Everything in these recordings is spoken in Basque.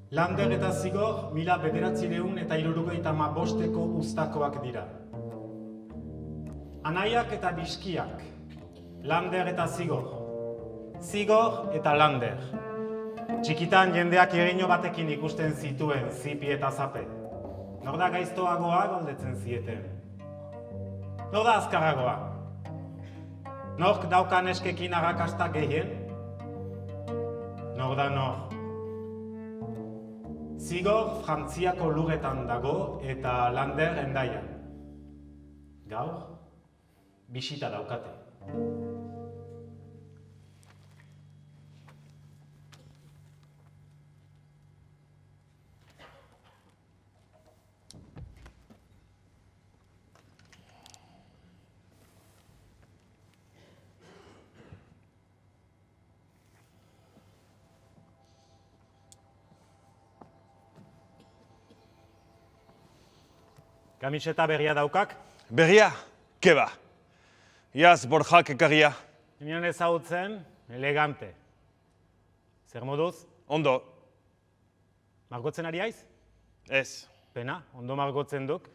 Lander eta Zigor 1975ko uztakoak dira. Anaiak eta biskiak, Lander eta Zigor. Zigor eta Lander. Txikitan jendeak irriño batekin ikusten zituen zipi eta zape. Nor da gaiztoagoa galdetzen zieten. Nor da azkarragoa. Nork daukan eskekin arrakasta gehien? Nor da nor. Zigor Frantziako lurretan dago eta Lander Hendaian. Gaur, bisita daukate. Kamiseta berria daukak? Berria? Keba. Iaz Borjak ekarria. Nion ezagutzen, elegante. Zer moduz? Ondo. Margotzen ari haiz? Ez. Pena, ondo margotzen duk.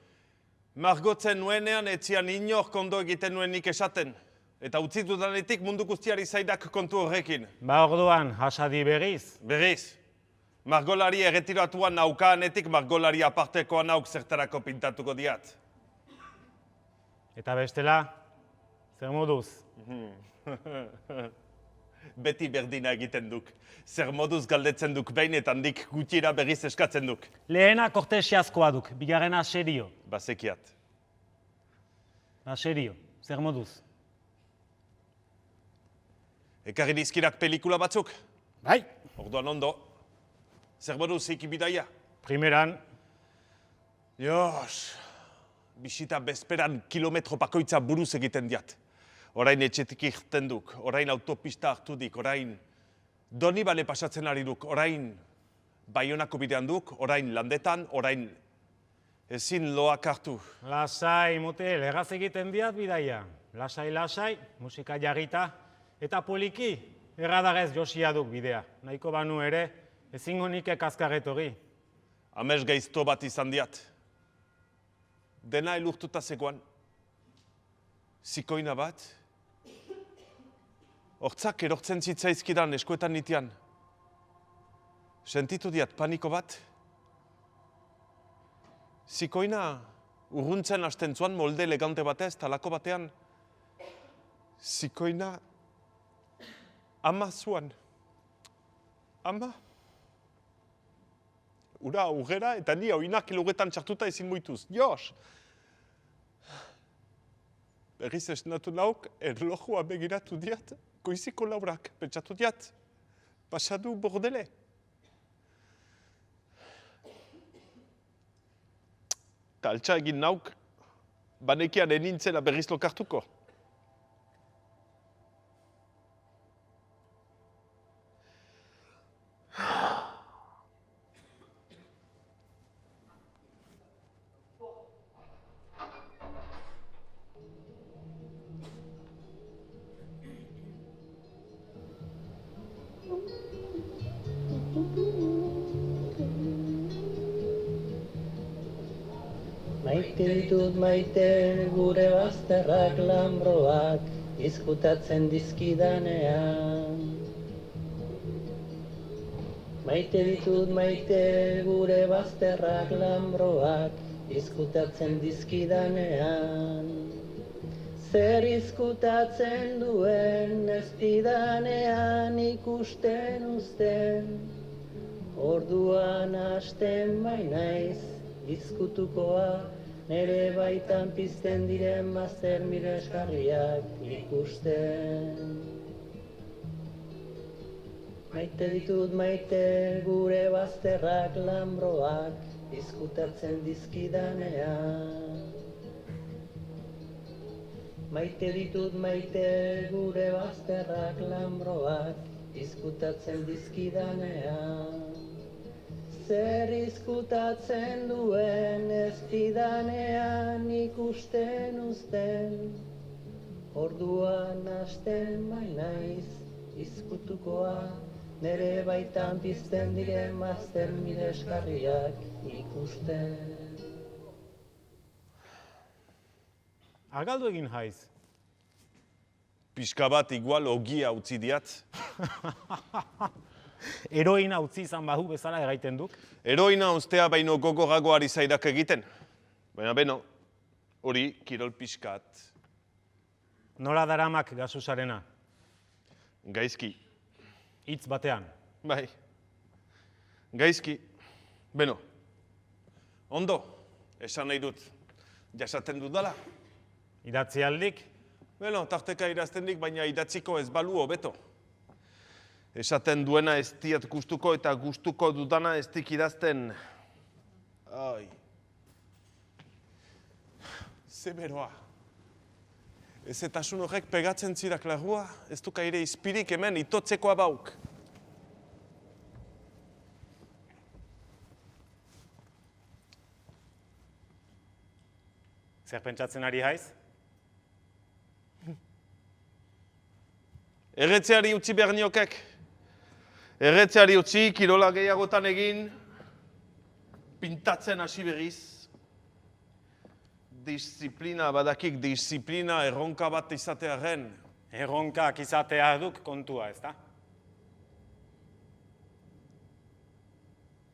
Margotzen nuenean etzian inork ondo egiten nuenik esaten. Eta utzi dudanetik mundu guztiari zaidak kontu horrekin. Ba orduan, hasadi berriz. Berriz. Margolari erretiratuan naukaanetik margolari apartekoa nauk zertarako pintatuko diat. Eta bestela, zer moduz? Beti berdina egiten duk. Zer moduz galdetzen duk behin eta handik gutxira berriz eskatzen duk. Lehena kortesiazkoa duk, bigarrena serio. Bazekiat. Ba serio, zer moduz? Ekarri dizkirak pelikula batzuk? Bai. Orduan ondo. Zer moduz ikibidaia? Primeran, Jos, bisita bezperan kilometro bakoitza buruz egiten diat. Orain etxetik irten duk, orain autopista hartu dik, orain Donibane pasatzen ari duk, orain Baionako bidean duk, orain Landetan, orain ezin loak hartu. lasai, mutil, erraz egiten diat bidaia. Lasai, musika jarrita, eta poliki, erradarez josia duk bidea. Nahiko banu ere, ezingo nike kaskarretori. Amez gaizto bat izan diat. Dena elurtuta zegoan. Zikoina bat. Hortzak erortzen zitzaizkidan eskuetan nitian. Sentitu diat paniko bat. Zikoina urruntzen hasten zuan molde elegante batez, talako batean. Zikoina ama zuan. Ama? Ura aurrera eta ni oinak elogetan txartuta ezin muituz. Jos! Berriz esnatu nauk, erlojua begiratu diat, goiziko laurak, pentsatu diat, pasadu bordele. Taltsa egin nauk, banekian enintzela berriz lokartuko. Maite ditut maite gure bazterrak lambroak izkutatzen dizkidanean. Maite ditut maite gure bazterrak lambroak izkutatzen dizkidanean. Zer izkutatzen duen ez didanean ikusten uzten, orduan hasten bainaiz izkutukoa, nere baitan pizten diren bazter miresgarriak ikusten. Maite ditut maite gure bazterrak lambroak izkutatzen dizkidanean. Maite ditut maite gure bazterrak lambroak izkutatzen dizkidanean. Zer izkutatzen duen ez didanean ikusten uzten, orduan hasten bainaiz izkutukoa, nere baitan pizten diren mazter miresgarriak ikusten. Argaldu egin haiz. Pixka bat igual ogia utzi diat. Heroina utzi izan bahu bezala erraiten duk. Heroina ustea baino gogorago ari zaidak egiten. Baina beno, hori kirol pixkat. Nola daramak gasusarena, Gaizki, hitz batean. bai. Gaizki, beno. Ondo, esan nahi dut, jasaten dudala. Idatzi aldik, Beno, tarteka idaztendik, baina idatziko ez balu hobeto. Esaten duena ez diat gustuko eta gustuko dudana ez dik idazten. Ai. Ze beroa. Ezetasun horrek pegatzen zirak larrua, ez duk aire izpirik hemen itotzekoa bauk. zer pentsatzen ari haiz? Erretzeari utzi behar niokek. Erretzeari utzi, kirola gehiagotan egin, pintatzen hasi berriz. Disiplina, badakik disiplina erronka bat izatearen. Erronkak izatea duk kontua, ez da?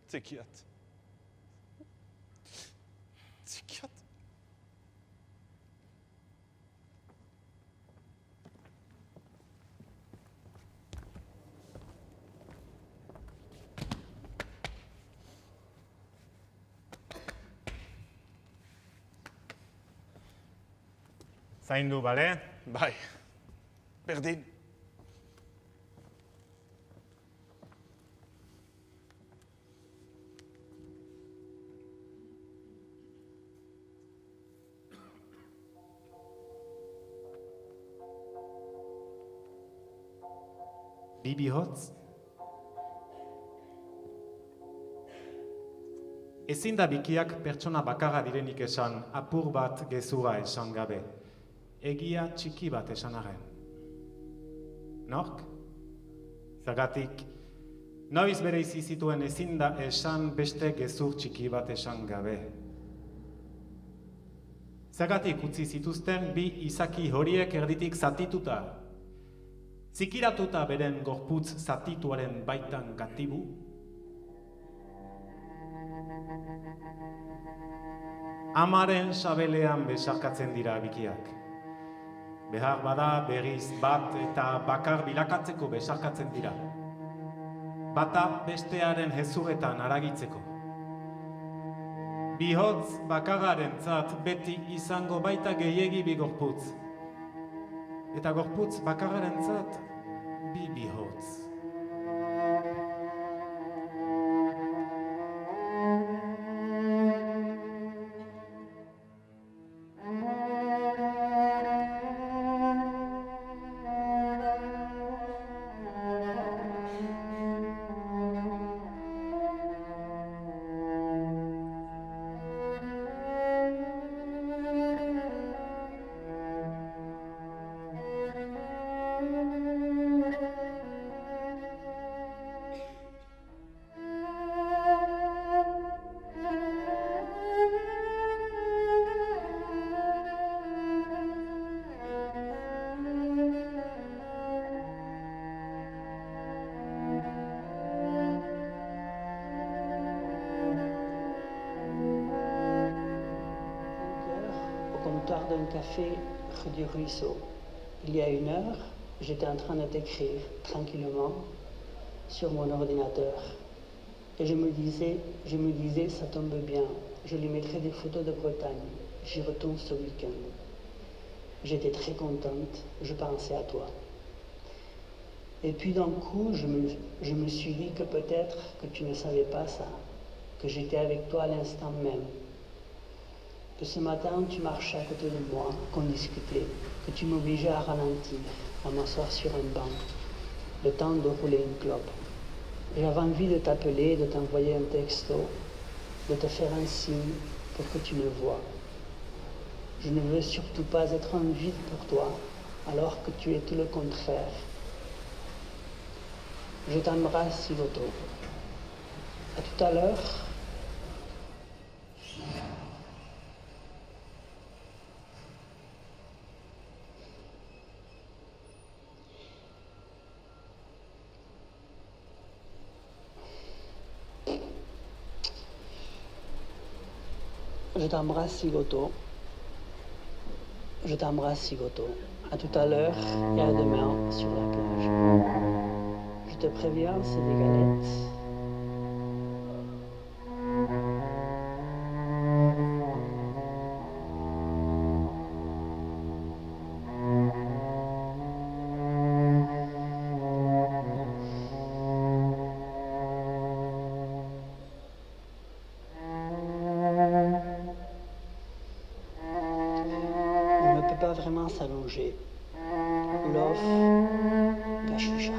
Txikiat. Txikiat. Zaindu, bale? Bai, berdin. Bi bihotz? Ezin da bikiak pertsona bakarra direnik esan, apur bat gezurra esan gabe. Egia txiki bat esan arren. Nork? Zergatik, noiz bereizi zituen ezin da esan beste gezur txiki bat esan gabe. Zergatik utzi zituzten bi izaki horiek erditik zatituta. Zikiratuta beren gorputz zatituaren baitan gatibu. Amaren sabelean besarkatzen dira bikiak. Behar bada berriz bat eta bakar bilakatzeko besarkatzen dira. Bata bestearen hezurretan haragitzeko. Bihotz bakarrarentzat beti izango baita gehiegi bi gorputz. Eta gorputz bakarrarentzat bi bihotz. D'un café rue du Ruisseau. Il y a 1 heure, j'étais en train de t'écrire tranquillement sur mon ordinateur. Et je me disais, ça tombe bien, je lui mettrai des photos de Bretagne. J'y retourne ce week-end. J'étais très contente, je pensais à toi. Et puis d'un coup, je me suis dit que peut-être que tu ne savais pas ça, que j'étais avec toi à l'instant même. Que ce matin, tu marchais à côté de moi, qu'on discutait, que tu m'obligeais à ralentir, à m'asseoir sur un banc, le temps de rouler une clope. J'avais envie de t'appeler, de t'envoyer un texto, de te faire un signe pour que tu me voies. Je ne veux surtout pas être un vide pour toi, alors que tu es tout le contraire. Je t'embrasse, Sigoto. À tout à l'heure. Je t'embrasse, Sigoto. Je t'embrasse, Sigoto. À tout à l'heure et à demain sur la plage. Je te préviens, c'est des galettes. On ne peut pas vraiment s'allonger. L'off, la chucha.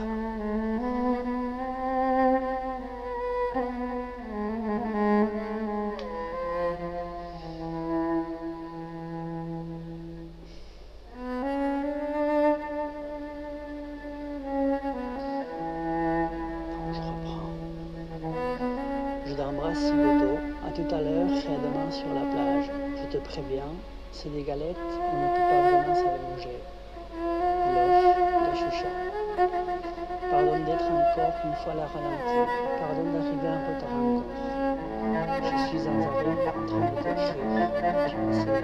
Je reprends. Je t'embrasse, Sigoto. À tout à l'heure et à demain sur la plage. Je te préviens, c'est des galettes, on ne peut pas vraiment s'allonger. L'off, la chucha. Pardonne d'être encore une fois la ralentie. Pardonne d'arriver en retard encore. Je suis en train de t'écrire. Je le sais.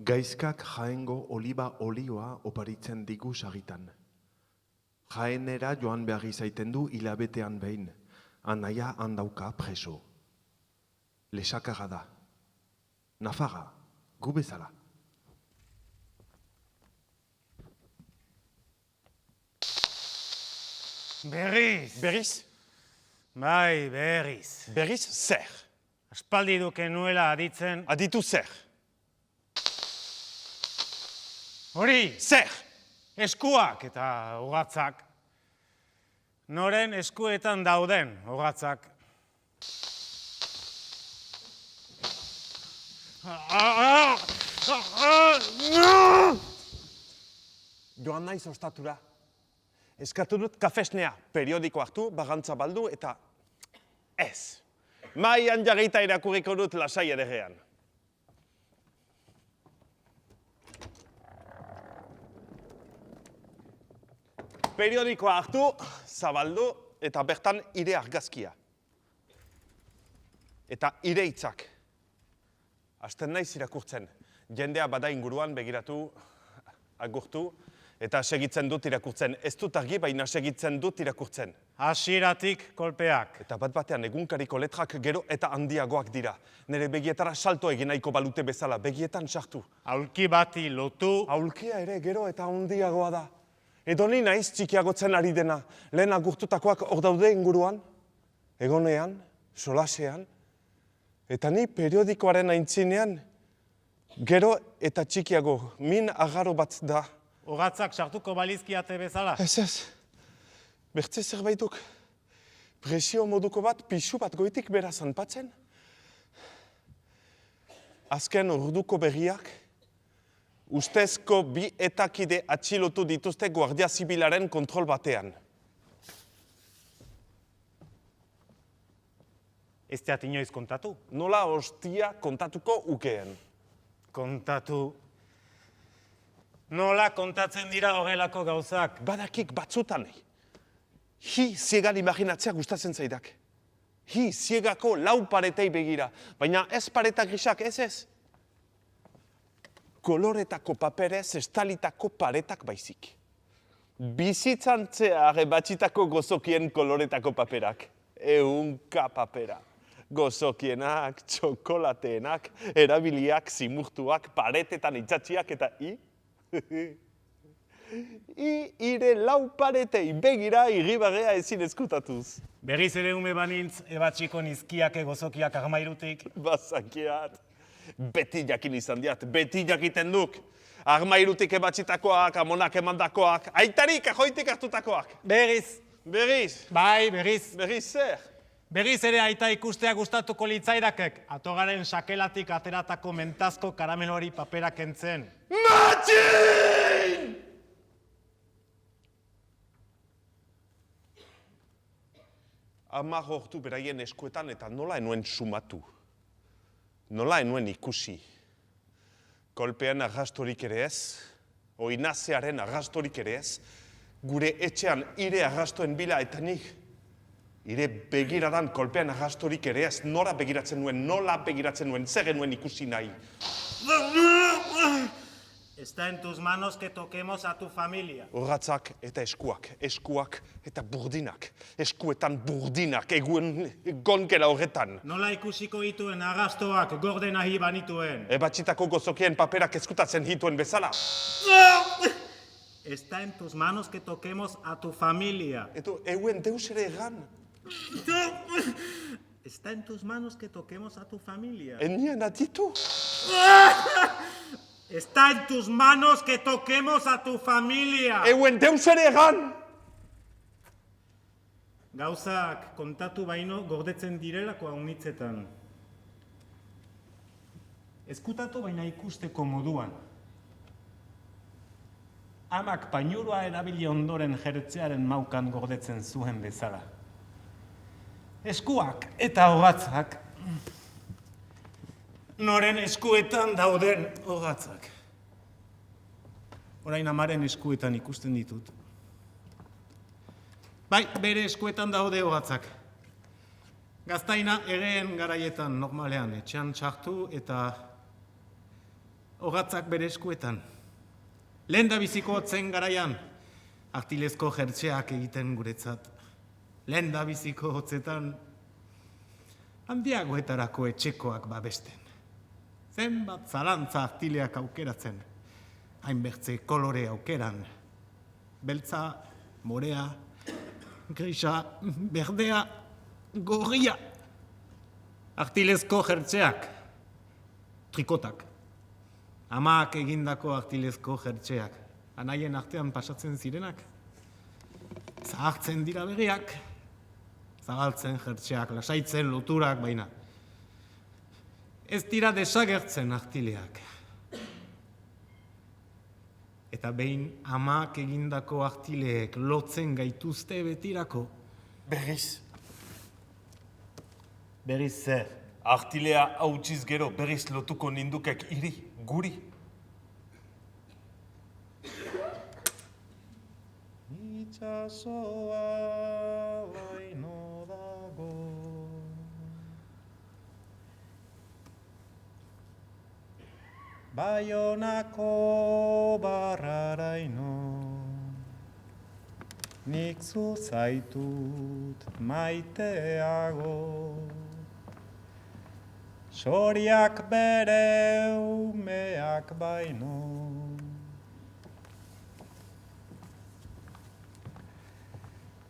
Gaizkak Jaengo oliba olioa oparitzen digu sagitan. Jaenera joan behar izaiten du hilabetean behin, anaia handauka preso. Lesakaga da. Nafaga, gu bezala. Berriz! Berriz? Bai, berriz. Berriz zer? Aspaldi duke nuela aditzen. Aditu zer? Hori! Zer? Eskuak eta ugatzak. Noren eskuetan dauden ugatzak. Joan naiz ostatura. Eskatu dut kafesnea, periodiko hartu, bagantza baldu eta ez. Maian jarrita irakurriko dut lasai ederrean. Periodikoa hartu, zabaldu eta bertan ire argazkia. Eta ire hitzak. Hasten naiz irakurtzen. Jendea bada inguruan begiratu, agurtu, Eta segitzen dut irakurtzen. Ez dut argi, baina segitzen dut irakurtzen. Hasieratik kolpeak. Eta bat batean egunkariko letrak gero eta handiagoak dira. Nire begietara salto egin nahiko balute bezala, begietan sartu. Aulki bati lotu. Aulkia ere gero eta handiagoa da. Edo ni naiz txikiagotzen ari dena. Lehen agurtutakoak hor daude inguruan, egonean, solasean. Eta ni periodikoaren aintzinean, gero eta txikiago, min agaro bat da. Hogatzak sartuko balizkiate bezala. Ez. Bertze zerbaituk. Presio moduko bat, pixu bat goitik bera zanpatzen. Azken orduko berriak, ustezko bi etakide atxilotu dituzte Guardia Zibilaren kontrol batean. Ez teat inoiz kontatu. Nola hostia kontatuko ukeen. Kontatu. Nola kontatzen dira horrelako gauzak? Badakik batzutan. Hi ziegan imaginatzea gustatzen zaidak. Hi ziegako lau paretei begira, baina ez pareta grisak, ez. Koloretako paperez estalitako paretak baizik. Bizitzantzea batxitako gozokien koloretako paperak. Ehunka papera. Gozokienak, txokolateenak, erabiliak, zimurtuak, paretetan itxatxiak eta ire lau paretei begira irribarrea ezin eskutatuz. Berriz ere ume banintz, ebatxiko nizkiak gozokiak armairutik. Bazakiat. Beti jakin izan diat, beti jakiten duk. Armairutik ebatxitakoak, amonak emandakoak, aitarik ajoitik hartutakoak. Berriz. Bai, berriz. Berriz zer? Berriz ere aita ikustea gustatuko litzairakek. Atogaren sakelatik ateratako mentazko karamelori paperak entzen. Matxin! Ama hortu beraien eskuetan eta nola enuen sumatu. Nola enuen ikusi. Kolpean arrastorik ere ez, oinazearen arrastorik ere ez, gure etxean ire arrastoen bila eta nik, ire begiradan kolpean arrastorik ere ez, nola begiratzen nuen, zer genuen ikusi nahi. Está en tus manos que toquemos a tu familia. Horratzak eta eskuak eta burdinak. Eskuetan burdinak, egonkera horretan. Nola ikusiko dituen arrastoak gorde nahi banituen. Ebatxitako gozokien paperak eskutatzen hituen bezala. Está en tus manos que toquemos a tu familia. Eto, euen deus ere egan. Está en tus manos que toquemos a tu familia. Enian aditu. Está en tus manos que toquemos a tu familia. Euen deus ere egan. Gauzak kontatu baino gordetzen direlako haunitzetan. Eskutatu baina ikusteko moduan. Amak painurua erabili ondoren jertzearen maukan gordetzen zuen bezala. Eskuak eta hogatzak, noren eskuetan dauden hogatzak. Orain amaren eskuetan ikusten ditut. Bai, bere eskuetan daude hogatzak. Gaztaina egeen garaietan normalean etxean txartu eta hogatzak bere eskuetan. Lehen da biziko zen garaian, artilezko jertxeak egiten guretzat. Lehen da biziko hotzetan, handiagoetarako etxekoak babesten. Zenbat zalantza artileak aukeratzen, hainbertze kolore aukeran. Beltza, morea, grisa, berdea, gorria. Artilezko jertxeak, trikotak. Amak egindako artilezko jertxeak, anaien artean pasatzen zirenak. Zahartzen dira begiak, zabaltzen jertxeak, lasaitzen loturak baina. Ez dira desagertzen artileak. Eta behin amak egindako artileek lotzen gaituzte betirako. Berriz. Berriz zer? Artilea hautsiz gero berriz lotuko nindukek guri. Itxasoa baino dago. Baionako barraraino. nik zu zaitut maiteago. Soriak bere umeak baino.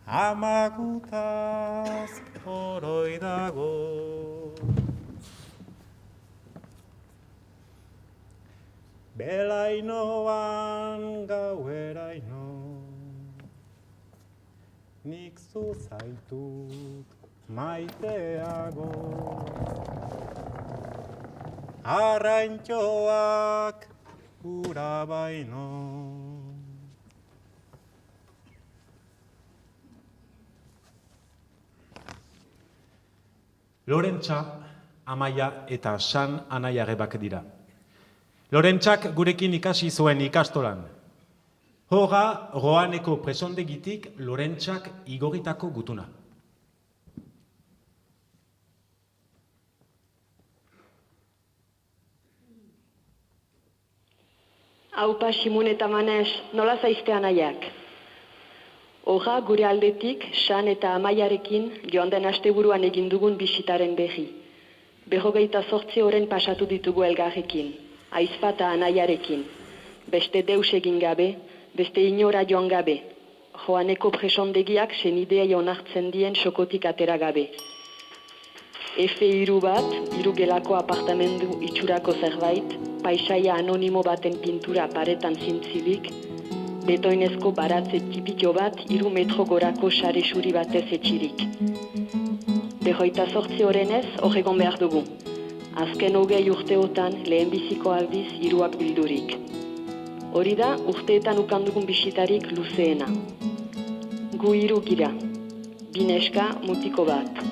Amagutaz oroi dago. Belainoan gaueraino. Nik zu zaitut maiteago. Arraintxoak ura baino. Lorentza, Amaia eta San anaiarebak dira. Lorentzak gurekin ikasi zuen ikastolan. Hora, Roaneko presondegitik Lorentzak igorritako gutuna. Aupa Simun eta Manes, nola zaizte anaiak? Hora gure aldetik, San eta Amaiarekin joan den asteburuan egin dugun bisitaren berri. 28 oren pasatu ditugu elgarrekin, aizpa eta anaiarekin. Beste deus egin gabe, beste inora joan gabe. Joaneko presondegiak senideei onartzen dien sokotik atera gabe. F3 bat, 3 gelako apartamendu itxurako zerbait, paisaia anonimo baten pintura paretan zintzilik, betoinezko baratze tipiko bat 3 metro gorako sare suri batez etxirik. 28 orenez horregon behar dugu. Azken 20 urteotan lehenbiziko aldiz 3 bildurik. Hori da urteetan ukandugun bisitarik luzeena. Gu 3 gira, 2 neska mutiko bat.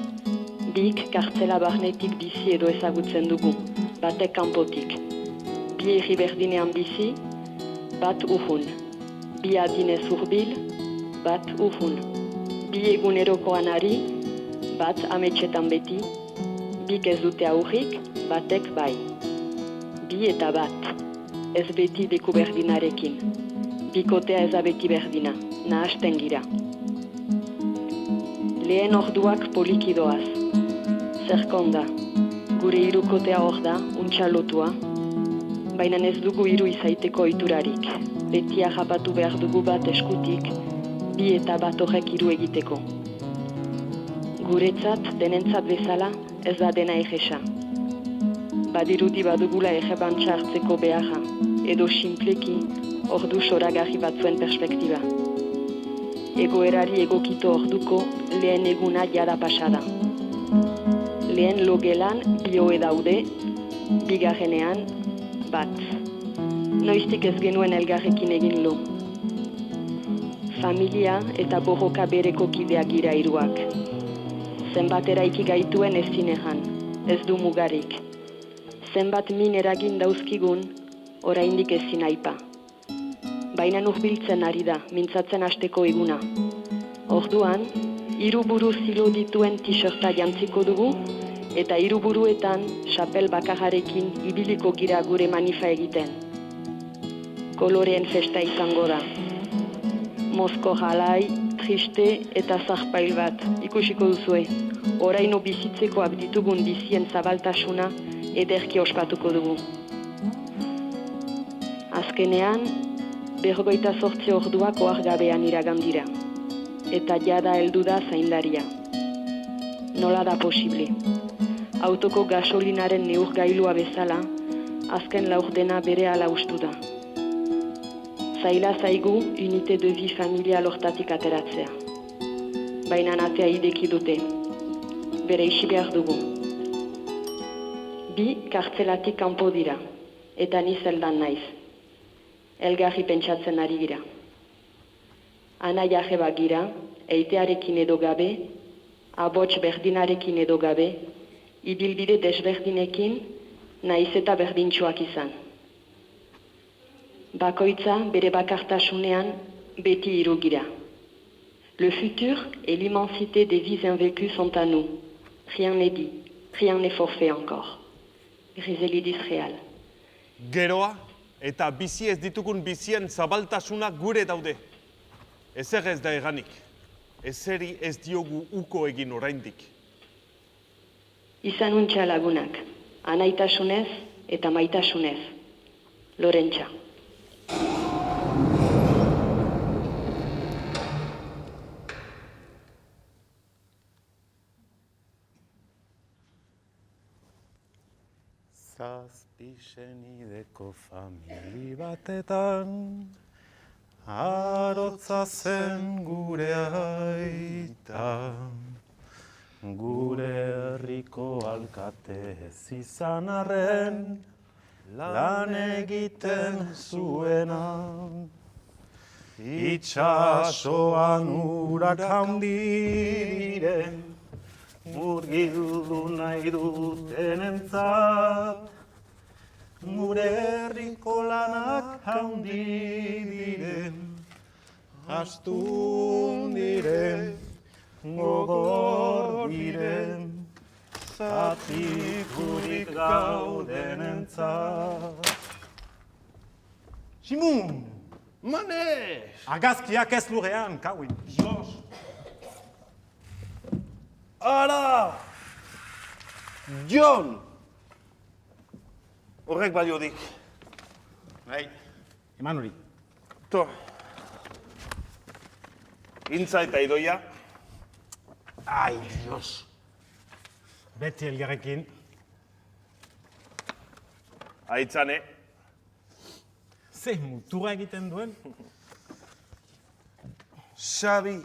Bik kartzela barnetik bizi edo ezagutzen dugu, batek kanpotik. 2 herri berdinean bizi, bat urrun. 2 adinez hurbil, bat urrun. 2 egunerokoan ari, bat ametxetan beti. 2 ez dute aurrik, batek bai. 2 eta bat, ez beti leku berdinarekin. Bikotea ez beti berdina, nahasten gira. Lehen orduak poliki doaz. Zerkonda, gure 3 kotea hor da, untxalotua, baina ez dugu 3 izaiteko oiturarik. Beti harrapatu behar dugu bat eskutik, 2 eta bat horrek 3 egiteko. Guretzat, denentzat bezala, ez da dena egesa. Badirudi badugula errebantza hartzeko beharra, edo sinpleki ordu soragarri batzuen perspektiba. Egoerari egokito orduko lehen eguna jada pasada. Lehen logelan 2 ohe daude, bigarrenean bat. Noiztik ez genuen elgarrekin egin lo. Familia eta borroka bereko kideak gira 3ak. Zenbat eraiki gaituen ez zinean, ez du mugarik. Zenbat min eragin dauzkigun, oraindik ezin aipa. Baina hurbiltzen ari da, mintzatzen hasteko eguna. Orduan, 3 buru zilo dituen t-shirta jantziko dugu, eta 3 buruetan xapel bakarrarekin ibiliko gira gure manifa egiten. Koloreen festa izango da. Mozko jalai, triste eta zarpail bat, ikusiko duzue. Oraino bizitzekoak ditugun bizien zabaltasuna ederki ospatuko dugu. Azkenean, 28 orduak ohargabean iragandira. Eta jada heldu da zaindaria. Nola da posible? Autoko gasolinaren neurgailua bezala, azken laurdena berehala ustu da. Zaila zaigu unite de vie familial hortatik ateratzea. Baina atea ideki dute. Bere isi behar dugu. 2 kartzelatik kanpo dira, eta ni zeldan naiz. Elgarri pentsatzen ari gira. Anaia jeba gira, eitearekin edo gabe, abots berdinarekin edo gabe, ibilbide desberdinekin, naiz eta berdintxoak izan. Bakoitza bere bakartasunean beti 3 gira. Le futur et l'immensité des vies invécues sont à nous. Rien n'est dit, rien n'est forfait encore. Griselidis real. Geroa eta bizi ez ditugun bizien zabaltasuna gure daude. Ezer ez da eganik. Ezeri ez diogu uko egin oraindik. Izan untxa lagunak, anaitasunez eta maitasunez. Lorentxa. Zazpi senideko famili batetan, arotza zen gure aita. Gure herriko alkate ez izan arren, lan egiten zuena. Itxasoan urak handi diren, murgildu nahi dutenentzat. Gure herriko lanak handi diren, astun diren, gogor diren, zatikurik gaudenentzat. Simun! Mane! Argazkiak ez lurrean, kauin. Jos! Ara! Jon! Horrek baliodik. Bai, eman hori. To. Gintza eta idoia. Ai, Dios. Beti elgarrekin. Aitzane. Ze mutura egiten duen? Xabi.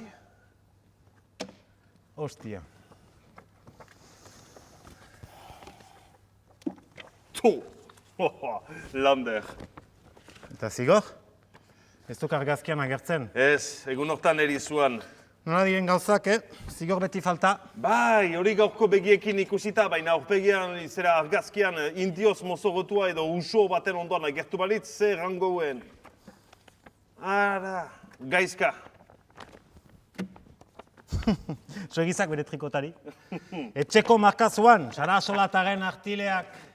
Hostia. Tu. Lander. Eta zigor? Ez duk argazkian agertzen. Ez, egun hortan erizuan. Nola diren gauzak, Zigor beti falta. Bai, hori gaurko begiekin ikusita, baina aurpegian zera argazkian indioz mozorotua edo uso baten ondoan agertu balitz, zer rangoen. Ara, gaizka. Soegizak bere trikotari. Etxeko markazuan, Sara Solataren artileak.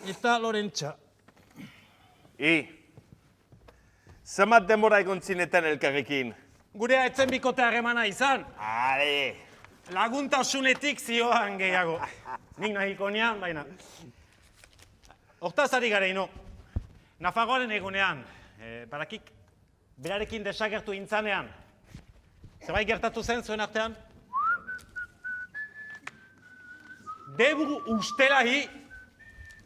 Eta Lorentxa. Zamat denbora egon zineten elkarrekin. Gurea etzen bikote harremana izan. Ale! Laguntasunetik zioan gehiago. Nik nahiko nean, baina. Hortaz ari gara ino. Nafarroaren egunean, barakik, berarekin desagertu intzanean. Zerbait gertatu zen zuen artean? Deburu ustelahi.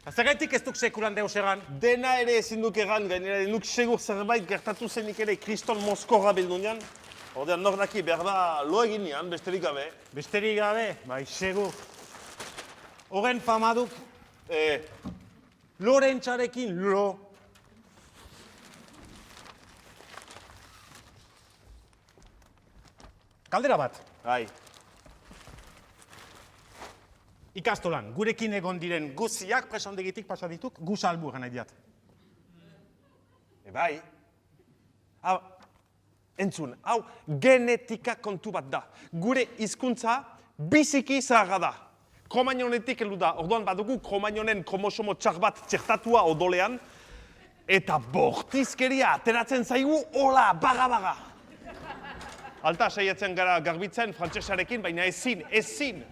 Zergaitik ez duk sekulan deus egan? Dena ere ezin duk egan, gainera nuk segur zerbait gertatu zenik ere kriston mozkorra bildunean. Ordean nor daki behar da lo egin nian, besterik gabe. Besterik gabe, bai, segur. Horren famaduk, Lorentxarekin lo. Kaldera bat. Bai. Ikastolan, gurekin egon diren guziak presondegitik pasa dituk, gu salbu gana diat. Bai. Hau, entzun, hau genetika kontu bat da. Gure hizkuntza biziki zaharra da. Kromainonetik heldu da, orduan badugu kromainonen kromosomo txar bat txertatua odolean, eta bortizkeria ateratzen zaigu, hola, baga. Alta, saiatzen gara garbitzen frantsesarekin, baina ezin.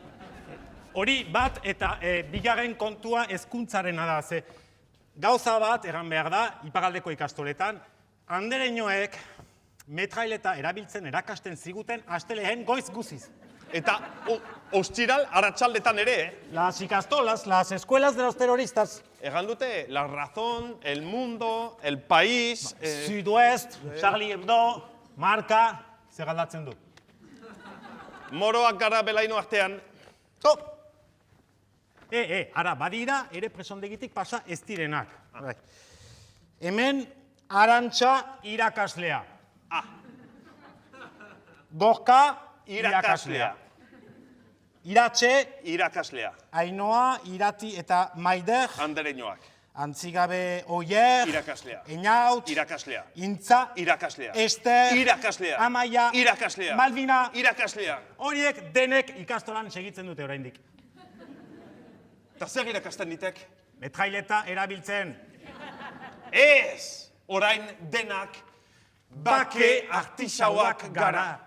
Hori bat eta bigarren kontua hezkuntzarena da. Ze gauza bat, eran behar da, iparaldeko ikastoletan, andereñoek metraileta erabiltzen erakasten ziguten astelehen goiz guziz. Eta ostiral arratsaldetan ere, Las ikastolas, las escuelas de los terroristas. Egan dute, La Razón, El Mundo, El País... Sudoest, Charlie Hebdo, Marka, zer galdatzen du. Moroak gara belaino artean. To! Ara, badira, ere presondegitik pasa ez direnak. Hemen, Arantxa irakaslea. Gorka irakaslea. Iratxe, Irakaslea. Ainoa, Irati eta Maider. Andereñoak. Antzigabe Oier. Irakaslea. Einaut. Irakaslea. Intza. Irakaslea. Ester. Irakaslea. Amaia. Irakaslea. Malvina. Irakaslea. Horiek denek ikastolan segitzen dute oraindik. Eta zer irakasten ditek? Metraileta erabiltzen. Ez! Orain denak Bake artisauak gara.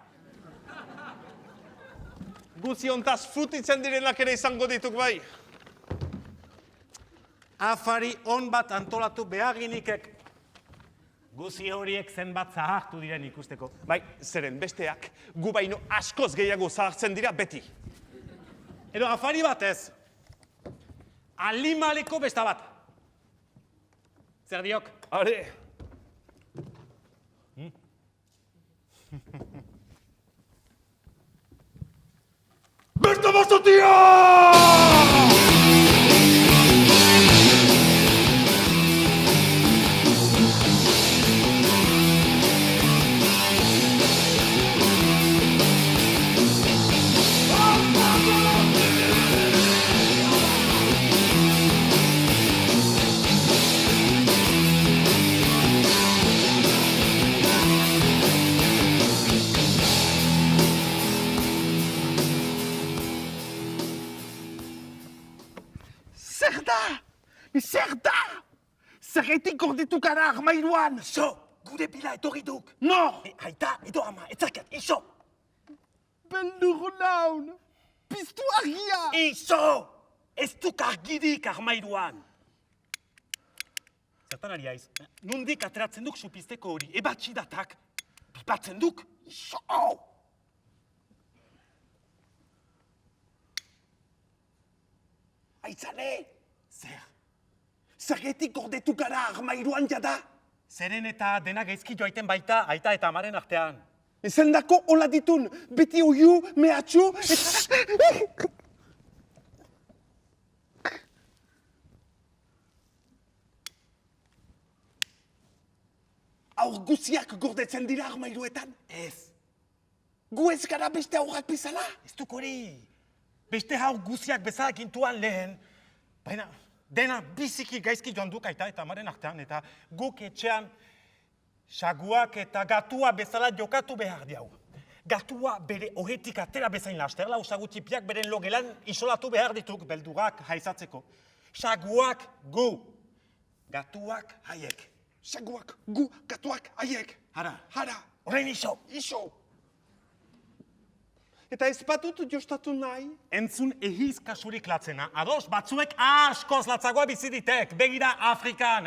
Guzi hontaz frutitzen direnak ere izango dituk bai. Afari on bat antolatu beharginikek. Guzi horiek zenbat zahartu diren ikusteko. Bai, zeren besteak, gu baino askoz gehiago zahartzen dira beti. Edo afari bat ez. Alimaleko besta bat. Zer diok? Are, Beste bastotia! Zer da? Zerretik gordetu gara armairuan? Iso, gure bila etorri duk. Nor? Aita edo ama, etzakat, iso. Beldur naun! Piztu argia! Iso! Ez duk argidik armairuan. Zertan ari haiz? Nondik ateratzen duk supizteko hori, ebatxi datak. Pipatzen duk? Iso! Aitzane! Zer? Zerretik gordetu gara armairuan jada? Zeren eta dena gaizki joaiten baita, aita eta amaren artean. Ezen dako hola ditun, beti oiu, mehatxu, eta... Aur guziak gordetzen dira armairuetan? Ez. Gu ez gara beste aurrak bezala? Ez duk hori. Beste hau guziak bezala gintuan lehen. Baina, dena biziki gaizki joan duk aita eta amaren artean, eta guk etxean saguak eta gatua bezala jokatu behar diau. Gatua bere horretik atera bezain laster, lau sagutipiak beren logelan isolatu behar dituk beldurak haizatzeko. Saguak gu, gatuak haiek. Saguak, gu, gatuak, haiek. Hara, Hara, orain iso. iso. Eta ez batut jostatu nahi? Entzun ehiz kasurik latzena, ados batzuek askoz latzagoa biziditek, begira Afrikan,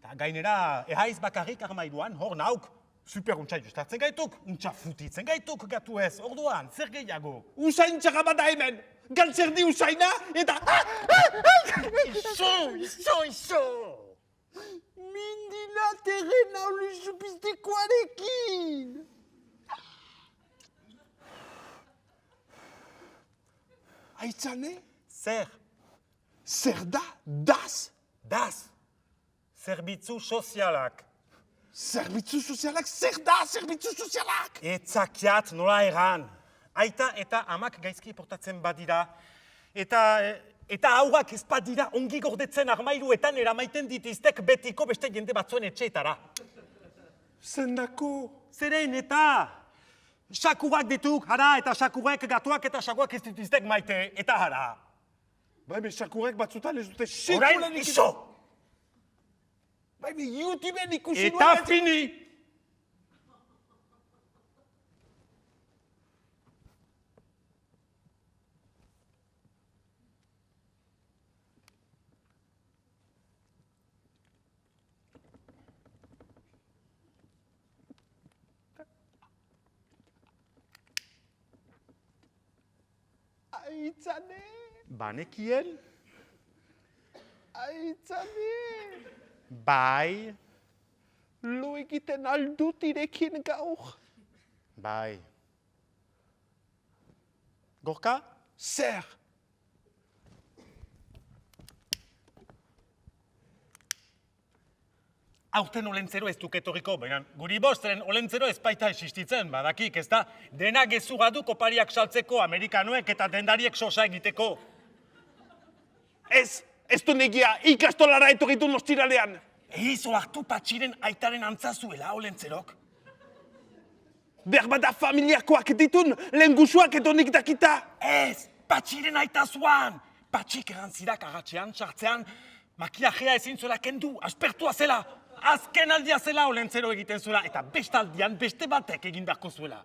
Eta gainera, ehaiz bakarrik armairuan, hor nauk, super untsa justatzen gaituk, untsa futitzen gaituk gatu ez, orduan, zer gehiago? Usain txarra bada hemen! Galtzerdi usaina, eta... Iso! Mindina terren haulu supiztekoarekin! Aitzane? Zer? Zer da daz? Daz? Zerbitzu sozialak. Zerbitzu sozialak? Zer da zerbitzu sozialak? Etzakiat nola egan. Aita eta amak gaizki portatzen badira. Eta hauak ez badira ongi gordetzen armairuetan eramaiten ditiztek betiko beste jende batzuen etxeetara. Zendako? Zeren eta sakuak dituk, hara, eta sakuek gatuak eta sakuak ez ditiztek maite, eta hara. Baime, sakurek batzutan ez dute Orain, sekulen iso! Baime, YouTubeen ikusi Eta fini! Aitzane! Banekien? Aitzane! Bai. Lo egiten aldut irekin gaur. Bai. Gorka? Zer? Aurten olentzero ez duketoriko, baina guri bostren olentzero ez baita existitzen, badakik, ez da? Dena gezurra du kopariak saltzeko, amerikanoek eta dendariek sosa egiteko. Ez du negia ikastolara etorritu nostiralean. Eizo hartu patxiren aitaren antzazuela olentzerok. Berbada familiakoak ditun, lehen guzuak edo nik dakita. Ez, patxiren aita zuan! Patxik erantzidak agatxean, sartzean, makiajea ezin zuela kendu, aspertua zela. azken aldia zela olentzero egiten zuela, eta bestaldian beste batek egin beharko zuela.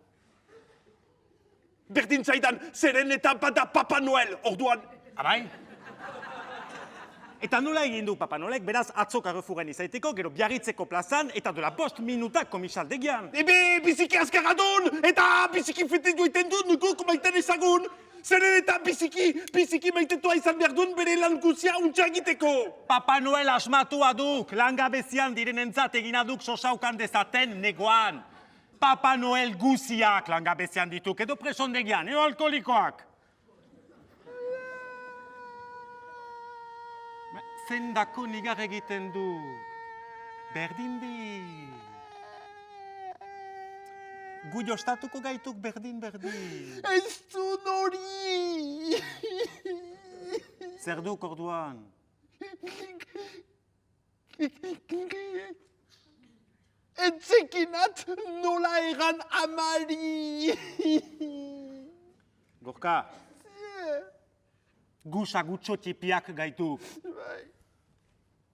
Berdin zaidan, zeren eta bada Papa Noel, orduan. Abai? Eta nola egin du Papa Noelek, beraz atzo Carrefouren izaiteko, gero Biarritzeko plazan, eta dola 5 minutak komisaldegian. Ebe, biziki azkarra duen, eta biziki fetitu egiten duen, guk maiten ezagun. Zeren eta biziki maitetua izan behar duen bere lan guzia untsa egiteko. Papa Noel asmatua duk, langabezian direnentzat egina duk sosaukan dezaten negoan. Papa Noel guziak langabezian dituk, edo presondegian, edo alkoholikoak. Zendako nigar egiten du, berdin di. Gu jostatuko gaituk berdin. Ez du nori! Zer duk orduan? Entzekinat nola egan amari! Gorka, gu sagutxo tipiak gaituk.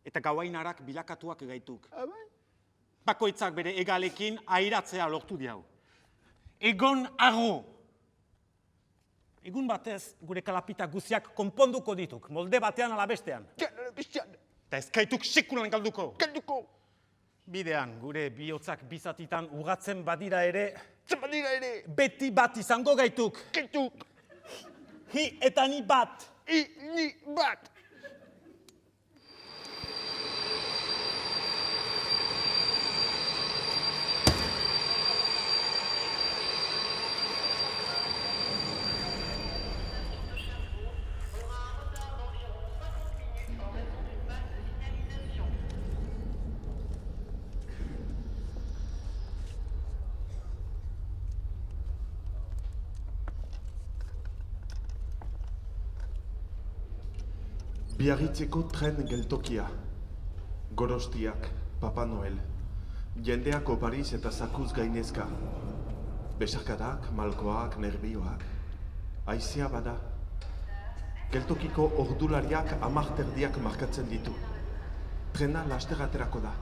Eta gauainarak bilakatuak gaituk. Bakoitzak bere egalekin airatzea lortu diau. Egon arro. Egun batez, gure kalapita guziak konponduko dituk, molde batean ala bestean. Eta ez gaituk sekulan galduko. Bidean, gure bihotzak bizatitan urratzen badira ere, beti bat izango gaituk. Hi eta ni bat. Ni bat! Biarritzeko tren geltokia. Gorostiak, Papa Noel. Jendeak opariz eta zakuz gainezka. Besarkadak, malkoak, nerbioak. Aizea bada. Geltokiko ordulariak 10 terdiak markatzen ditu. Trena laster aterako da.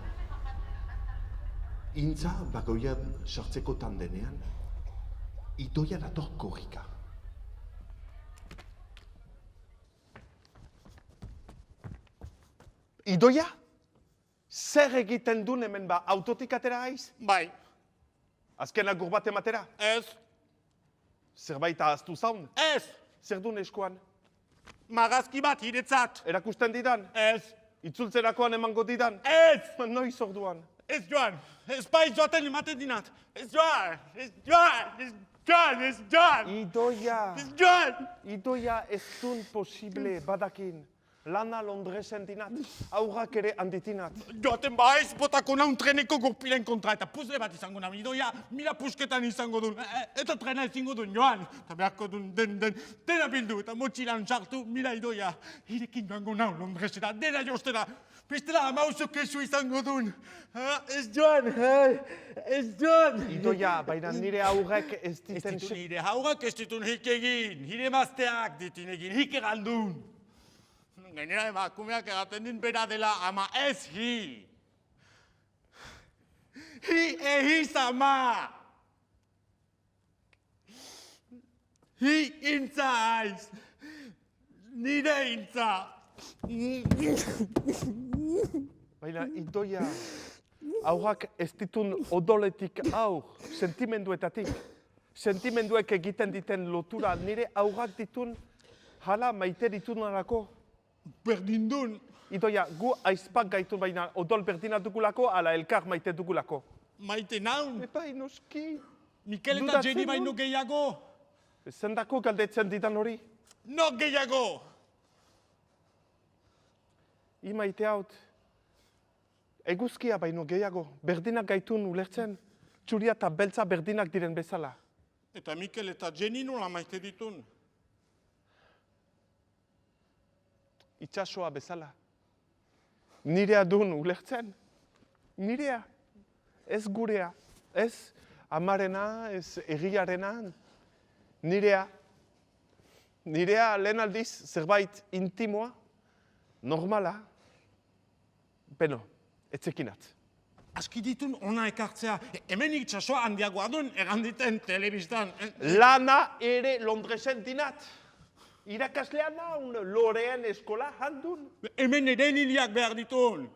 Intza bagoian sartzeko tandenean, Idoia dator korrika. Idoia? Zer egiten duen hemen ba, autotik atera haiz? Bai, Azken agur bat ematera? ez, Zerbait ahaztu zaun? ez, Zer duen eskuan? magazki bat hiretzat, Erakusten didan? ez, Itzultzerakoan emango didan? ez, Noiz orduan? ez joan, ez bai joaten ematen dinat, ez joan, ez joan, Idoia ez duen posible badakin. Lana Londresen dinat, aurrak ere handitinat. joaten baiz botako naun treneko gurpilen kontra, eta puzle bat izango nahi, idoia, mila pusketan izango duen, eta trena ezingo duen joan, eta beharko duen dena bildu, eta motxilan sartu, mila idoia, irekin joango naun Londresera, dena jostera, bestela amauzo kesu izango duen, ez joan, ez joan. Idoia, baina nire aurrek ez Ez diten... ditu nire haurak ez ditun hik egin, nire mazteak ditin egin, hik egaldun. Gainera emakumeak egaten din bera dela, ama ez hi. Hi ehiz ama. Hi intza aiz. Nire intza. Baina, Idoia, aurrak ez ditun odoletik aur, sentimenduetatik. Sentimenduek egiten diten lotura, nire aurrak ditun hala maite ditunarako. Berdin dun. Idoia, gu aizpak gaitun baina odol berdina dugulako, ala elkar maite dugulako. Maite naun. Epai, noski. Mikel eta Dudatzen Jenny dut. baino gehiago. Zendako galdetzen didan hori? No gehiago. Maite haut. Eguzkia baino gehiago, berdinak gaitun ulertzen. Txuria eta beltza berdinak diren bezala. Eta Mikel eta Jenny nola maite ditun. Itxasoa bezala. Nirea dun ulertzen. Nirea. Ez gurea. Ez amarena, ez egiarena. Nirea. Nirea lehen aldiz zerbait intimoa. Normala. Beno, etzekinat. aski ditun ona ekartzea. Hemen itxasoa handiagoa duen, eganditen telebistan. Lana ere Londresen dinat. Irakaslea naun, Lorean eskola handun. Hemen ere niliak behar ditun.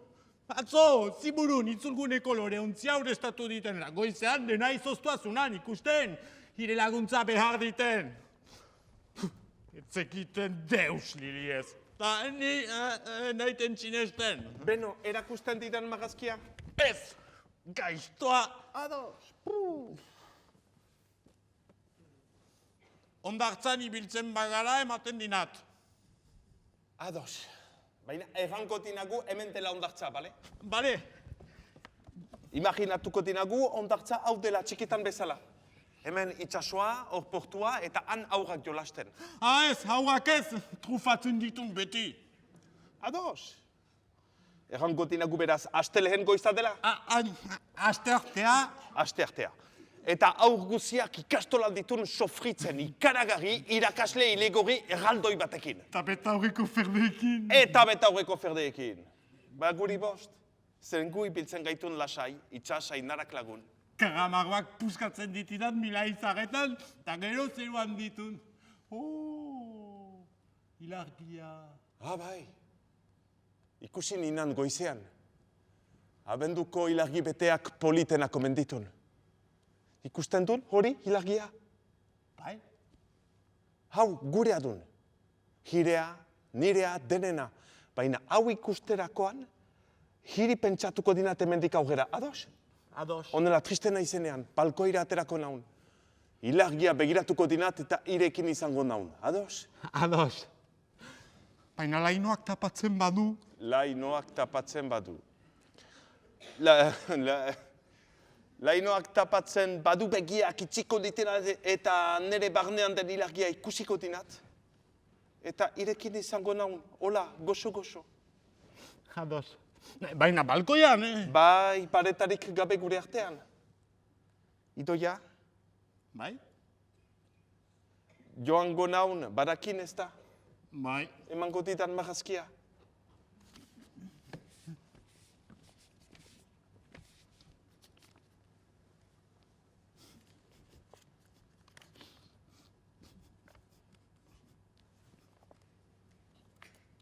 Atzo, ziburun, itzulguneko loreontzia urestatu diten. Goizean, dena izoztua zunan ikusten. Hire laguntza behar diten. Etzekiten deus liliez. Ta ni nahiten txinesten. Beno, erakusten didan magazkia? Ez, gaiztoa. Ados. Ondartzan ibiltzen bagara ematen dinat. Ados. Baina erranko dinagu hemen dela ondartza, bale? Bale, Imaginatuko dinagu ondartza hau dela txikitan bezala. Hemen itxasoa, hor portua eta han aurrak jolasten. ez, hauak ez, trufatzen ditun beti. Ados. Erranko dinagu beraz, astelehen goiza dela? Asteartea, Asteartea. Eta aur guziak ikastolan ditun sofritzen ikaragarri irakasle ilegori erraldoi batekin. eta betaurreko ferdeekin. Eta betaurreko ferdeekin. Ba guri bost, zen gu ibiltzen gaitun lasai, itxasai narak lagun. Karamagoak puskatzen ditidat mila izagetan, eta gero zeruan ditun. Ilargia. Bai. Ikusi ninan goizean. Abenduko ilargi beteak politenak omen ditun. Ikusten dun, hori, ilargia? Bai? Hau, gurea dun. Hirea, nirea, denena. Baina hau ikusterakoan, hiri pentsatuko dinat hemendik aurrera. Ados? Ados. Honela, tristena izenean, balkoira aterako naun. Ilargia begiratuko dinat eta irekin izango naun. Ados? Ados. Baina lainoak tapatzen badu. Lainoak tapatzen badu. Lainoak tapatzen badu begiak itxiko ditena eta nire barnean den ilargia ikusiko dinat. Eta irekin izango naun, hola, goxo-goxo. Ados. Baina balkoian, Bai, paretarik gabe gure artean. Idoia, Bai? joango naun, barakin ez da, Bai. emango didan marrazkia.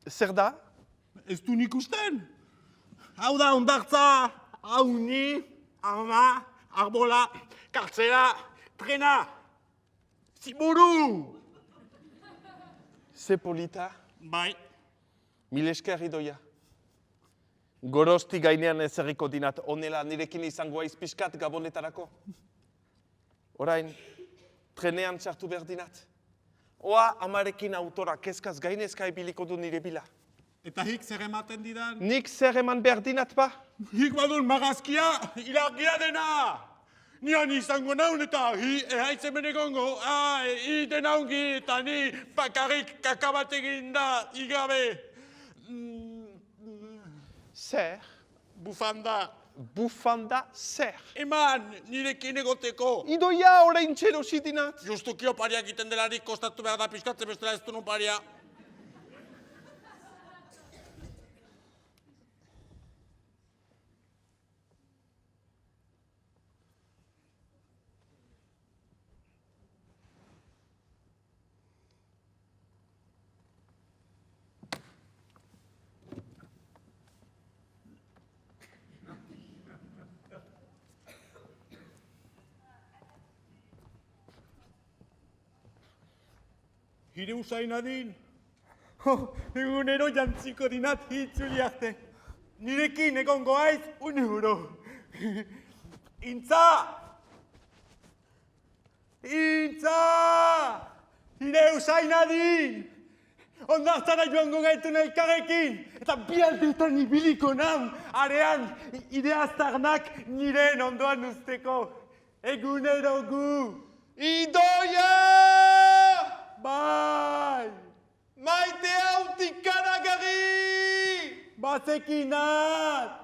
Zer da? Ez du nik usten. Hau da ondartza, hau ni, ama, arbola, kartzela, trena, ziburu. Ze polita, Bai. mil esker idoia. Gorosti gainean ezerriko dinat, honela nirekin izango aiz pixkat gabonetarako. Orain, trenean txartu behar dinat. Oa amarekin autora kezkaz gainezka ibiliko du nire bila. Eta hik zer ematen didan? Nik zer eman behar dinat ba? Hik badun magazkia, ilargia dena. Nian izango naun eta ehaiz hemen egongo. Hi dena ongi eta ni bakarrik kakabat egin da, igabe. Zer? Bufanda. Bufanda zer? Eman, nirekin egoteko. Idoia orain txerosi dinat. Justuki oparia egiten delarik kostatu behar da pixkatze bestela ez duen oparia. Hire usain adin. Egunero jantziko dinat hitzuli arte. Nirekin egongo aiz, unuro. Intza! Intza! Hire usain adin! Ondartzara joango gaitu elkarrekin, eta bi aldeetan ibiliko naun, arean, ide aztarnak niren ondoan usteko. Egunero gu! Idoia! Bai! Maite hautik karagarri! Bazekinat!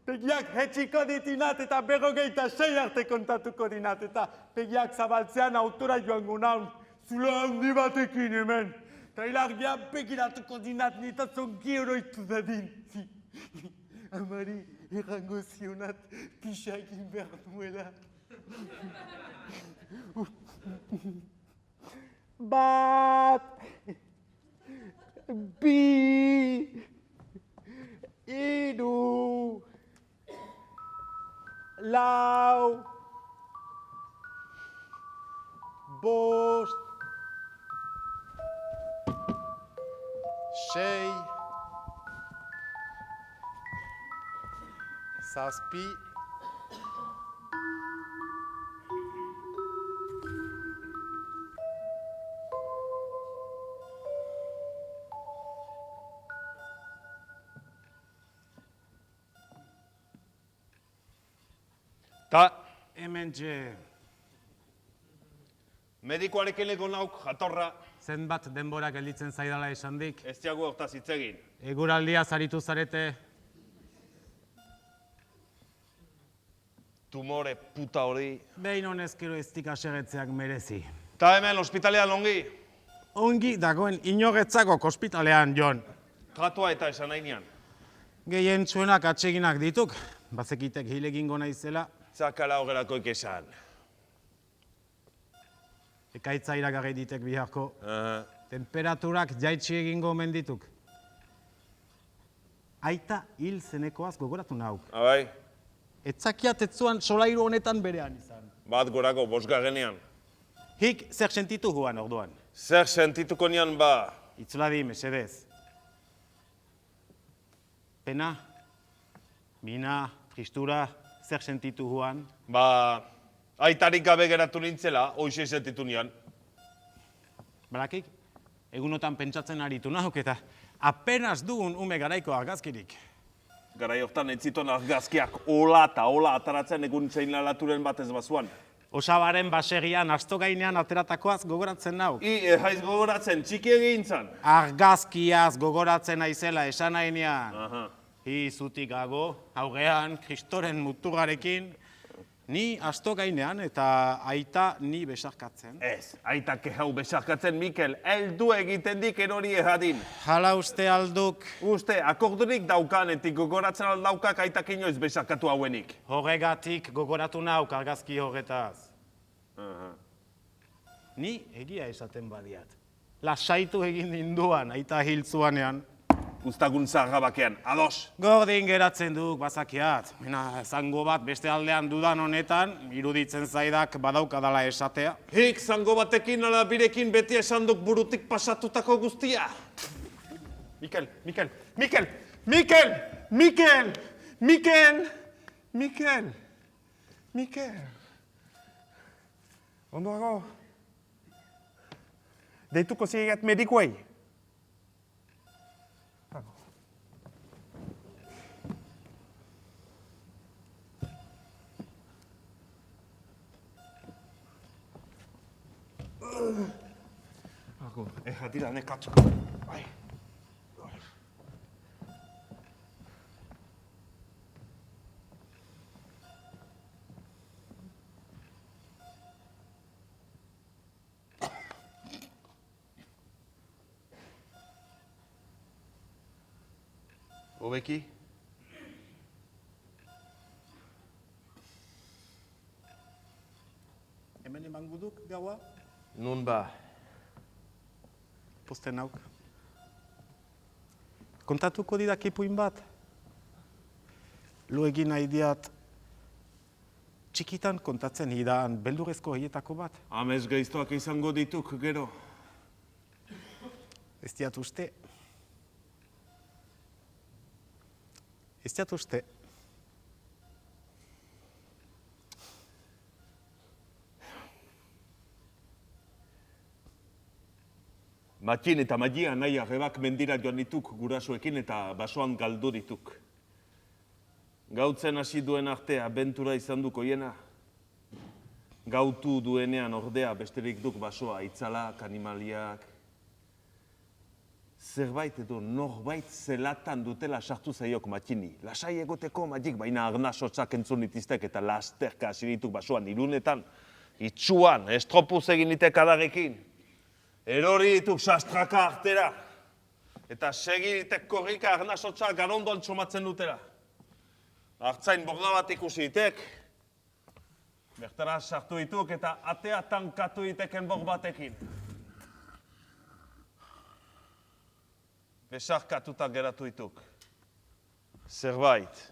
Pegiak hetxiko ditinat eta 46 arte kontatuko dinat eta pegiak zabaltzean autora joango naun. Zulo handi batekin hemen. Eta ilargia begiratuko dinat nita zongi oroitu dadin. Amari, Errango zionat pixa egin behar nuela. Bat, bi, hiru, lau, bost, sei, zazpi, Ta, Hemen medikoarekin egon nauk, jatorra, zenbat denbora gelditzen zaidala esandik. ez diagu hortaz hitz egin. Eguraldia zaritu zarete, Tumore puta hori. behin honezkero ez asegetzeak merezi. Ta hemen ospitalean ongi, Ongi dagoen inogetzako ospitalean, Jon. tratua eta esan nahi nian. Gehien txuenak atseginak dituk, bazekitek hilegingo naizela, Zakala hogerako ikesan. ekaitza iragarri ditek biharko. Temperaturak jaitsi egingo omen dituk. Aita hil zenekoaz gogoratu nauk. Abai, Etzakiat etzuan solairu honetan berean izan. bat gorako bosgagenean. Hik zer sentitu guan orduan. Zer sentituko nian ba, Itzuladi, mesedez. Pena, mina, tristura, zer sentitu guan. ba, aitarik gabe geratu nintzela, hoxe sentitu nian. Barakik, egunotan pentsatzen aritu nahuk eta apenas dugun ume garaiko argazkirik. Garai hortan ez zituen argazkiak hola eta hola ataratzen egun zein lalaturen batez bazuan. Osabaren basegian asto gainean ateratakoaz gogoratzen nauk. Jaiz gogoratzen, txiki egin zan. Argazkiaz gogoratzen naizela esan nahinean. Aha. Hi zutik gago, aurrean, kristoren muturrarekin, ni asto gainean eta aita ni besarkatzen. Ez, aitak hau besarkatzen Mikel, heldu egiten dik erori erradin. Hala uste alduk, Uste, akordurik daukanetik gogoratzen aldaukak aitak inoiz besarkatu hauenik. horregatik gogoratu nauk argazki horretaz. Ni egia esaten badiat. Lasaitu egin ninduan aita hiltzuanean. Uztagun zaharra bakean, ados. Gordin geratzen duk bazakiat. Mena, zango bat beste aldean dudan honetan, iruditzen zaidak badaukadala esatea. Hik zango batekin ala birekin beti esan duk burutik pasatutako guztia. Mikel, Mikel, Mikel, Mikel, Mikel, Mikel, Mikel, Mikel. Ondo dago. Deituko ziregat medikuei. Jatira nekatzu. Bai. Hobeki? Hemen emango duk gaua? Nun ba. Posten nauk. Kontatuko didak ipuin bat? Lo egin nahi diat txikitan kontatzen idaan beldurrezko hietako bat. Amez gaiztoak izango dituk, gero. Ez diat uste. Ez diat uste. Matxin eta magia nahi arrebak mendira joan dituk gurasoekin eta basoan galdu dituk. Gautzen hasi duen arte abentura izan duko hiena. Gautu duenean ordea besterik duk basoa, itzalak, animaliak. Zerbait edo norbait zelatan dutela sartu zaiok matxini. Lasai egoteko magik, baina arnasotzak entzun ditiztek eta lasterka hasi dituk basoan irunetan. Itxuan, estropuz egin ditek adarekin. Erori dituk sastraka artera. Eta segi ditek korrika arnasotza garondon txomatzen dutela. Artzain borda bat ikusi ditek. Bertara sartu dituk eta atea tankatu diteken bor batekin. Besarkatuta geratu dituk. Zerbait,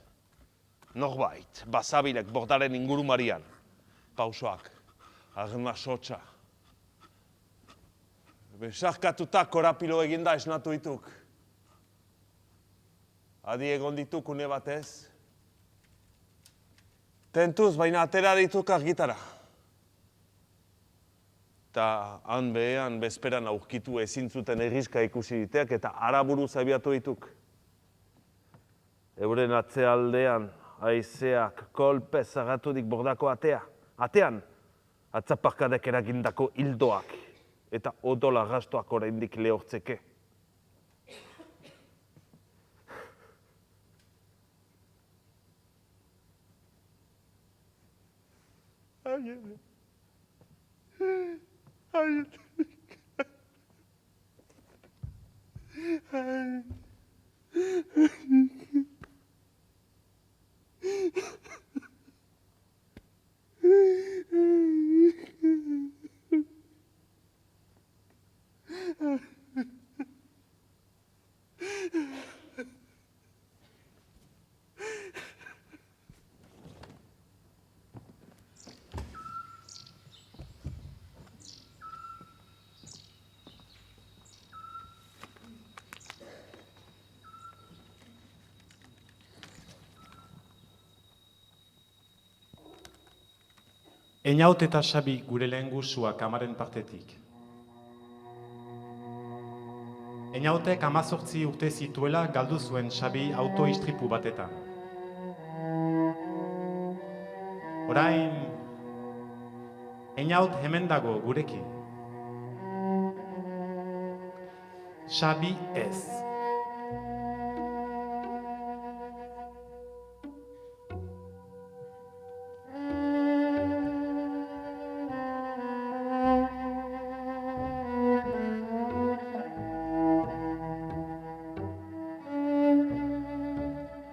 norbait, bazabilek bordaren ingurumarian. Pausoak, arma sotxa. Besarkatuta korapilo eginda esnatu dituk. Adi egon dituk une batez. Tentuz, baina atera dituk argitara. Eta han behean bezperan aurkitu ezin zuten erriska ikusi ditek eta araburu zabiatu dituk. Euren atzealdean haizeak kolpe zagatudik bordako atea. Atean, atzaparkadek eragindako hildoak eta odola gastoak oraindik lehortzeke. Einaut eta Xabi gure lehen guzuak amaren partetik. Einautek 18 urte zituela galdu zuen Xabi autoistripu batetan. Orain, Einaut hemen dago gurekin. Xabi ez.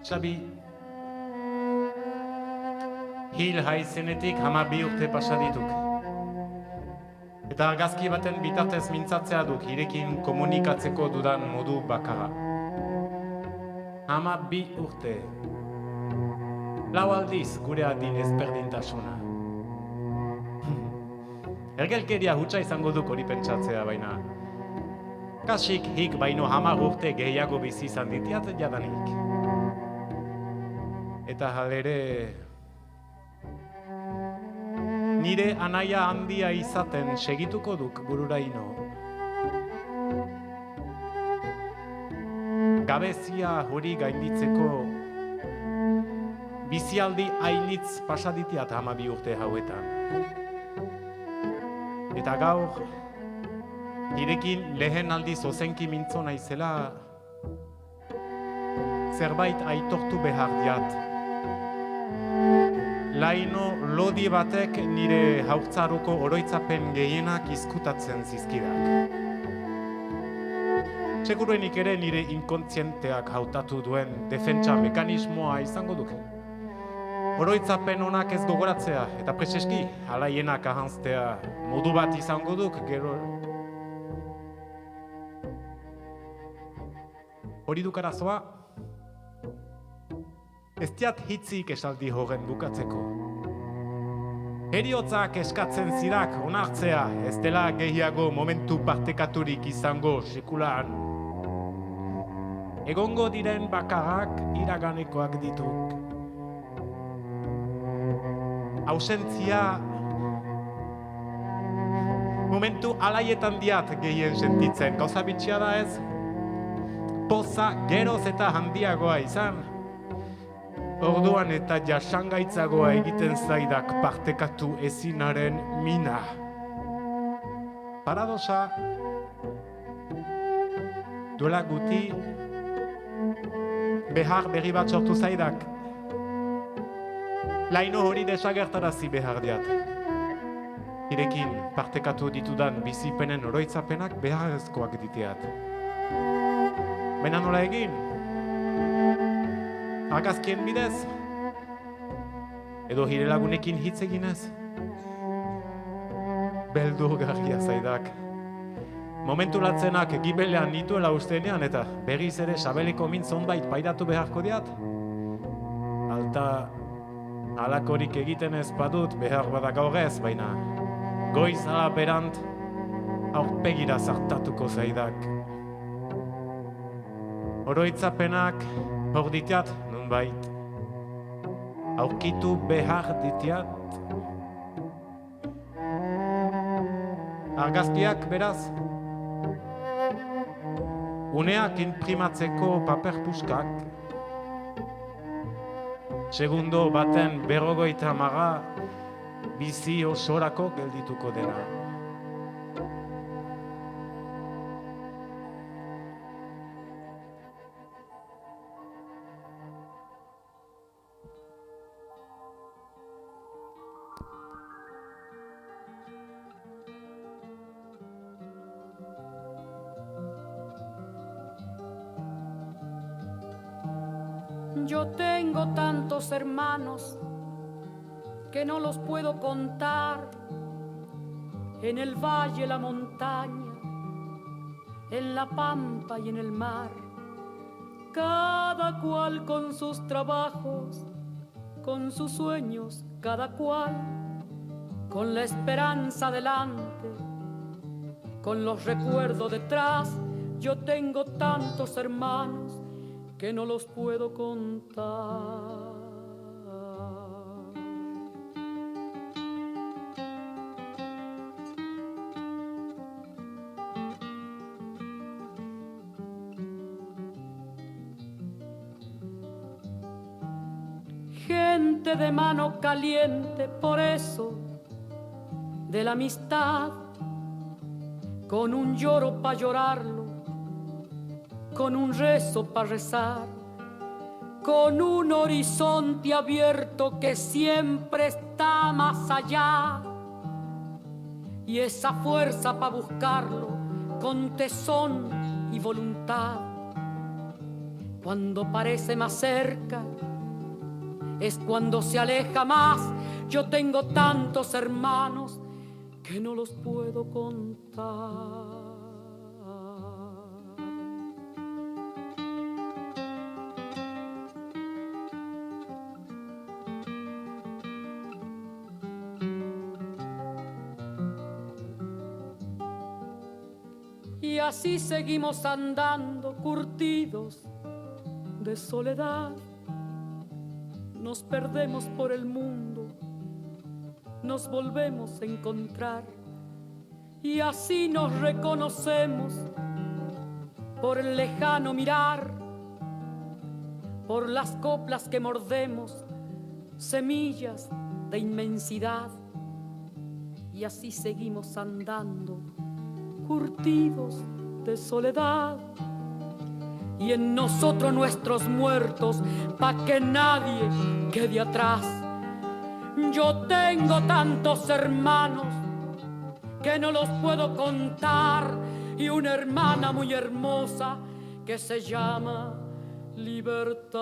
Xabi, hil haizenetik 12 urte pasa dituk. Eta argazki baten bitartez mintzatzea duk hirekin komunikatzeko dudan modu bakarra. 12 urte. 4 aldiz gure adin ezberdintasuna. Ergelkeria hutsa izango duk hori pentsatzea baina. Kasik hik baino 10 urte gehiago bizi izan ditiat jadanik. Eta halere, nire anaia handia izaten segituko duk bururaino. Gabezia hori gainditzeko bizialdi hainitz pasaditiat 12 urte hauetan. Eta gaur, hirekin lehen aldiz ozenki mintzo naizela, zerbait aitortu behar diat. Laino lodi batek nire haurtzaroko oroitzapen gehienak izkutatzen zizkidak. Seguruenik ere nire inkontzienteak hautatu duen defentsa mekanismoa izango duke. Oroitzapen honak ez gogoratzea eta preseski alaienak ahantztea modu bat izango duk gero. Hori duk arazoa? Ez diat hitzik esaldi horren bukatzeko. Heriotzak eskatzen zidak onartzea ez dela gehiago momentu partekaturik izango sekulan. Egongo diren bakarrak iraganekoak dituk. Ausentzia momentu alaietan diat gehien sentitzen. Gauza bitxia da ez? Poza geroz eta handiagoa izan. Orduan eta jasangaitzagoa egiten zaidak partekatu ezinaren mina. Paradoxa, duela guti, behar berri bat sortu zaidak. Laino hori desagertarazi behar diat. Hirekin partekatu ditudan bizipenen oroitzapenak beharrezkoak diteat. Baina nola egin? Argazkien bidez, Edo hire lagunekin hitz eginez? Beldurgarria zaidak. Momentu latzenak gibelean nituela ustenean eta berriz ere sabeleko min zonbait pairatu beharko diat. Alta, halakorik egiten ez badut behar bada gaur ez, baina goiz ala berant aurpegira zartatuko zaidak. Oroitzapenak hor ditiat, nunbait. Aurkitu behar ditiat. Argazkiak beraz. Uneak inprimatzeko paper puskak. Segundo baten 50 bizi osorako geldituko dena. Yo tengo tantos hermanos que no los puedo contar, en el valle, la montaña, en la pampa y en el mar, cada cual con sus trabajos, con sus sueños, cada cual con la esperanza delante, con los recuerdos detrás. Yo tengo tantos hermanos que no los puedo contar. Gente de mano caliente, por eso, de la amistad, con un lloro pa' llorarlo, con un rezo para rezar, con un horizonte abierto que siempre está más allá, y esa fuerza para buscarlo con tesón y voluntad. Cuando parece más cerca es cuando se aleja más. Yo tengo tantos hermanos que no los puedo contar. Y así seguimos andando, curtidos de soledad. Nos perdemos por el mundo, nos volvemos a encontrar. Y así nos reconocemos por el lejano mirar, por las coplas que mordemos, semillas de inmensidad. Y así seguimos andando, curtidos de soledad, y en nosotros nuestros muertos, pa' que nadie quede atrás. Yo tengo tantos hermanos que no los puedo contar, y una hermana muy hermosa que se llama Libertad.